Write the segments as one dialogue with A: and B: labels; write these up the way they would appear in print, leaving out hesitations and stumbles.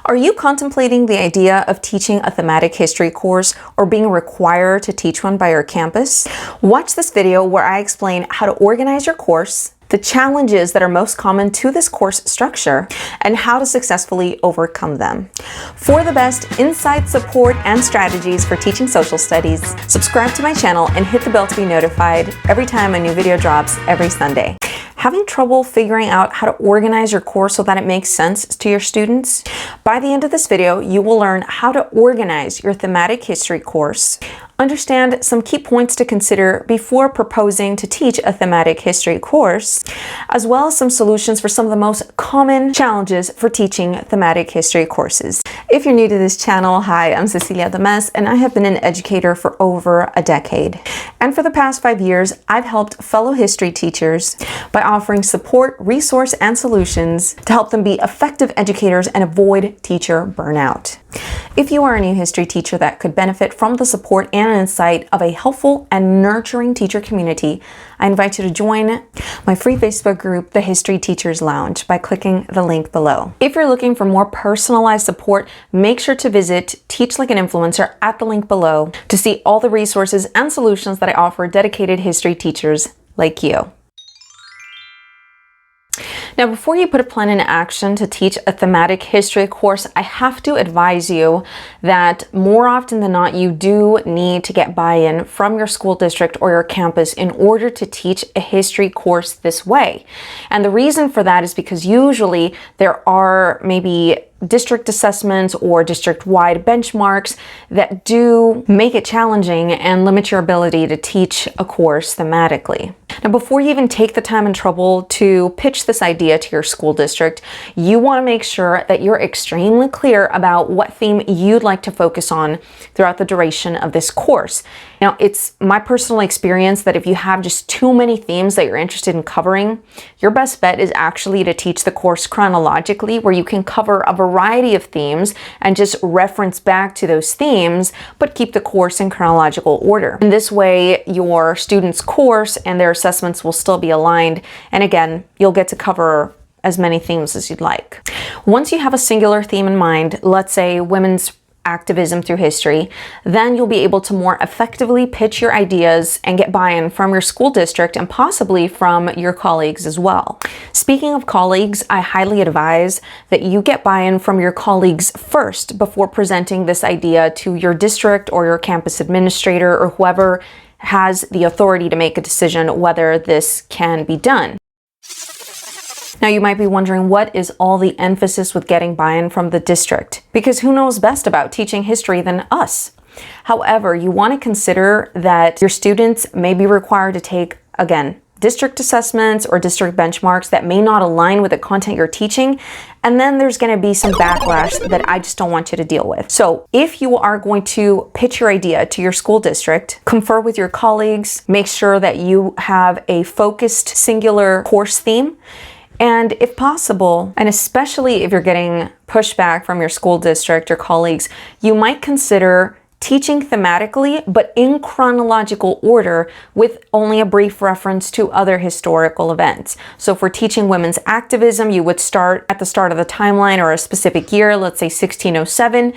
A: Are you contemplating the idea of teaching a thematic history course or being required to teach one by your campus? Watch this video where I explain how to organize your course, the challenges that are most common to this course structure, and how to successfully overcome them. For the best insight, support, and strategies for teaching social studies, subscribe to my channel and hit the bell to be notified every time a new video drops every Sunday. Having trouble figuring out how to organize your course so that it makes sense to your students? By the end of this video, you will learn how to organize your thematic history course, understand some key points to consider before proposing to teach a thematic history course, as well as some solutions for some of the most common challenges for teaching thematic history courses. If you're new to this channel, hi, I'm Cecilia Dames, and I have been an educator for over a decade. And for the past 5 years, I've helped fellow history teachers by offering support, resource, and solutions to help them be effective educators and avoid teacher burnout. If you are a new history teacher that could benefit from the support and insight of a helpful and nurturing teacher community, I invite you to join my free Facebook group, the History Teachers Lounge, by clicking the link below. If you're looking for more personalized support, make sure to visit Teach Like an Influencer at the link below to see all the resources and solutions that I offer dedicated history teachers like you. Now, before you put a plan in action to teach a thematic history course, I have to advise you that more often than not, you do need to get buy-in from your school district or your campus in order to teach a history course this way. And the reason for that is because usually there are maybe district assessments or district-wide benchmarks that do make it challenging and limit your ability to teach a course thematically. Now, before you even take the time and trouble to pitch this idea to your school district, you want to make sure that you're extremely clear about what theme you'd like to focus on throughout the duration of this course. Now, it's my personal experience that if you have just too many themes that you're interested in covering, your best bet is actually to teach the course chronologically, where you can cover a variety of themes and just reference back to those themes, but keep the course in chronological order. In this way, your students' course and their assessments will still be aligned. And again, you'll get to cover as many themes as you'd like. Once you have a singular theme in mind, let's say women's activism through history, then you'll be able to more effectively pitch your ideas and get buy-in from your school district and possibly from your colleagues as well. Speaking of colleagues, I highly advise that you get buy-in from your colleagues first before presenting this idea to your district or your campus administrator or whoever has the authority to make a decision whether this can be done. Now, you might be wondering, what is all the emphasis with getting buy-in from the district? Because who knows best about teaching history than us? However, you want to consider that your students may be required to take, again, district assessments or district benchmarks that may not align with the content you're teaching, and then there's going to be some backlash that I just don't want you to deal with. So if you are going to pitch your idea to your school district, confer with your colleagues, make sure that you have a focused singular course theme. And if possible, and especially if you're getting pushback from your school district or colleagues, you might consider teaching thematically, but in chronological order with only a brief reference to other historical events. So for teaching women's activism, you would start at the start of the timeline or a specific year, let's say 1607,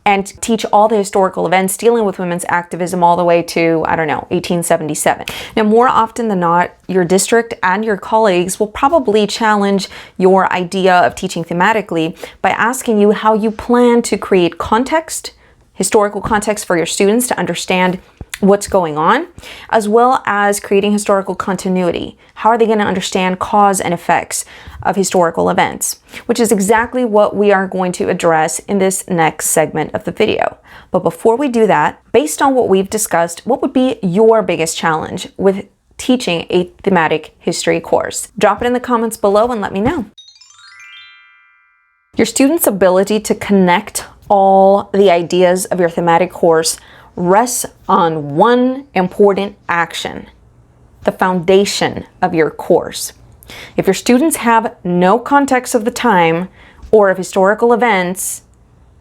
A: and teach all the historical events dealing with women's activism all the way to, 1877. Now, more often than not, your district and your colleagues will probably challenge your idea of teaching thematically by asking you how you plan to create context, historical context for your students to understand what's going on, as well as creating historical continuity. How are they going to understand cause and effects of historical events? Which is exactly what we are going to address in this next segment of the video. But before we do that, based on what we've discussed, what would be your biggest challenge with teaching a thematic history course? Drop it in the comments below and let me know. Your students' ability to connect all the ideas of your thematic course rests on one important action: the foundation of your course. If your students have no context of the time or of historical events,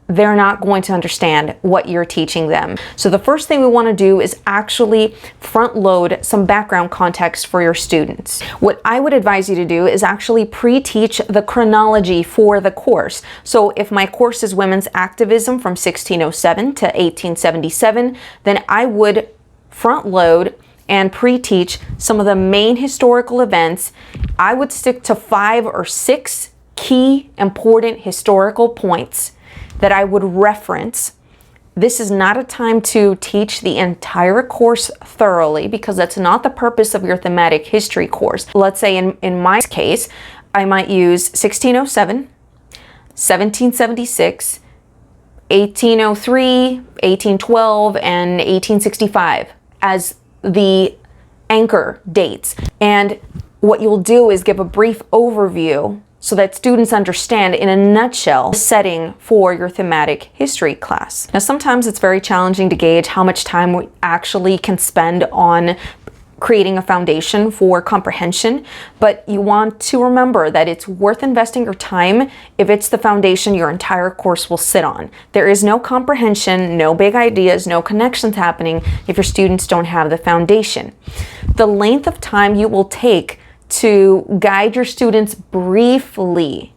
A: they're not going to understand what you're teaching them. So the first thing we want to do is actually front load some background context for your students. What I would advise you to do is actually pre-teach the chronology for the course. So if my course is women's activism from 1607 to 1877, then I would front load and pre-teach some of the main historical events. I would stick to 5 or 6 key important historical points that I would reference. This is not a time to teach the entire course thoroughly, because that's not the purpose of your thematic history course. Let's say in my case, I might use 1607, 1776, 1803, 1812, and 1865 as the anchor dates. And what you'll do is give a brief overview so that students understand in a nutshell the setting for your thematic history class. Now, sometimes it's very challenging to gauge how much time we actually can spend on creating a foundation for comprehension, but you want to remember that it's worth investing your time if it's the foundation your entire course will sit on. There is no comprehension, no big ideas, no connections happening if your students don't have the foundation. The length of time you will take to guide your students briefly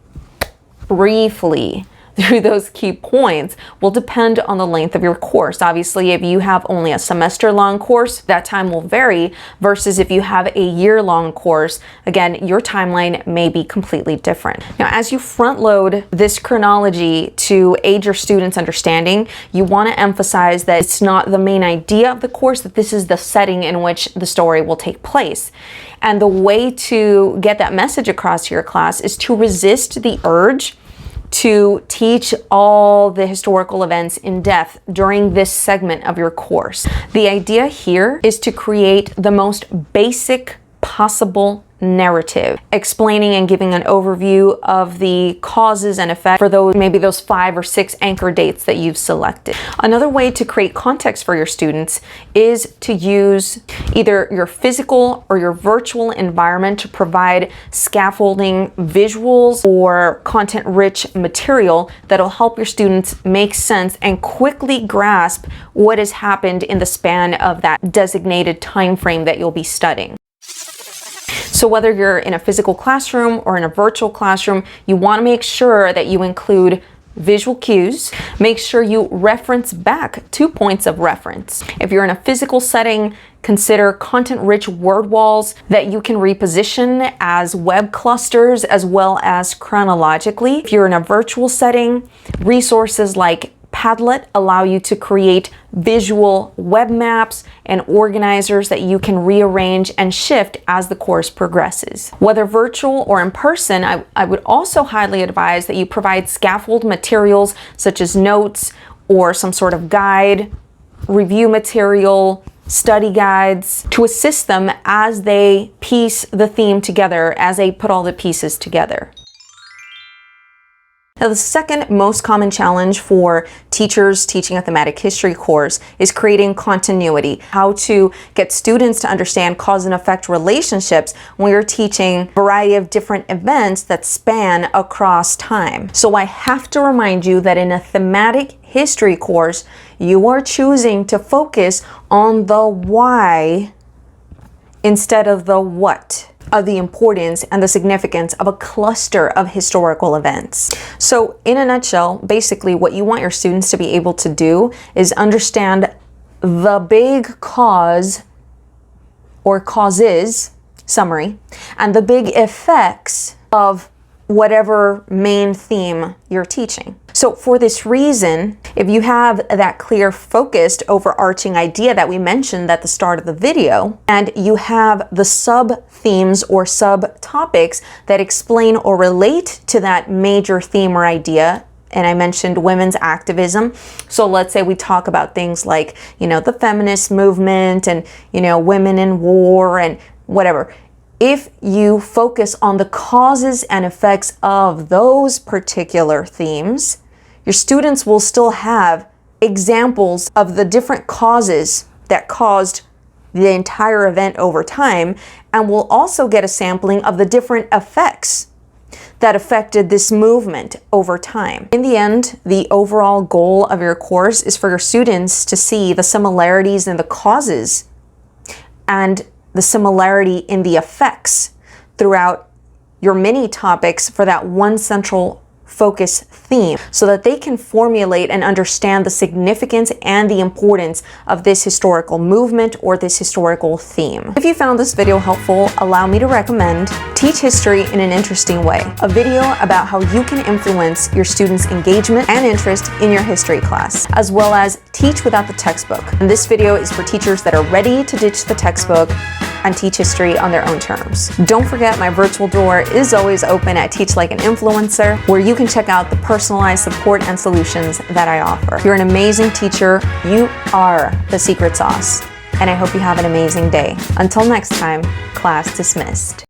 A: through those key points will depend on the length of your course. Obviously, if you have only a semester-long course, that time will vary, versus if you have a year-long course, again, your timeline may be completely different. Now, as you front-load this chronology to aid your students' understanding, you want to emphasize that it's not the main idea of the course, that this is the setting in which the story will take place. And the way to get that message across to your class is to resist the urge to teach all the historical events in depth during this segment of your course. The idea here is to create the most basic possible narrative, explaining and giving an overview of the causes and effects for those 5 or 6 anchor dates that you've selected. Another way to create context for your students is to use either your physical or your virtual environment to provide scaffolding visuals or content-rich material that'll help your students make sense and quickly grasp what has happened in the span of that designated time frame that you'll be studying. So whether you're in a physical classroom or in a virtual classroom, you want to make sure that you include visual cues. Make sure you reference back to points of reference. If you're in a physical setting, consider content-rich word walls that you can reposition as web clusters as well as chronologically. If you're in a virtual setting, resources like Padlet allow you to create visual web maps and organizers that you can rearrange and shift as the course progresses. Whether virtual or in person, I would also highly advise that you provide scaffold materials such as notes or some sort of guide, review material, study guides to assist them as they piece the theme together, as they put all the pieces together. Now, the second most common challenge for teachers teaching a thematic history course is creating continuity, how to get students to understand cause and effect relationships when you're teaching a variety of different events that span across time. So I have to remind you that in a thematic history course, you are choosing to focus on the why instead of the what of the importance and the significance of a cluster of historical events. So in a nutshell, basically what you want your students to be able to do is understand the big cause or causes summary and the big effects of whatever main theme you're teaching. So for this reason, if you have that clear, focused, overarching idea that we mentioned at the start of the video, and you have the sub-themes or sub-topics that explain or relate to that major theme or idea, and I mentioned women's activism. So let's say we talk about things like, the feminist movement and, women in war and whatever. If you focus on the causes and effects of those particular themes, your students will still have examples of the different causes that caused the entire event over time, and will also get a sampling of the different effects that affected this movement over time. In the end, the overall goal of your course is for your students to see the similarities in the causes and the similarity in the effects throughout your mini topics for that one central focus theme, so that they can formulate and understand the significance and the importance of this historical movement or this historical theme. If you found this video helpful, allow me to recommend Teach History in an Interesting Way, a video about how you can influence your students' engagement and interest in your history class, as well as Teach Without the Textbook. And this video is for teachers that are ready to ditch the textbook and teach history on their own terms. Don't forget, my virtual door is always open at Teach Like an Influencer, where you can check out the personalized support and solutions that I offer. You're an amazing teacher. You are the secret sauce. And I hope you have an amazing day. Until next time, class dismissed.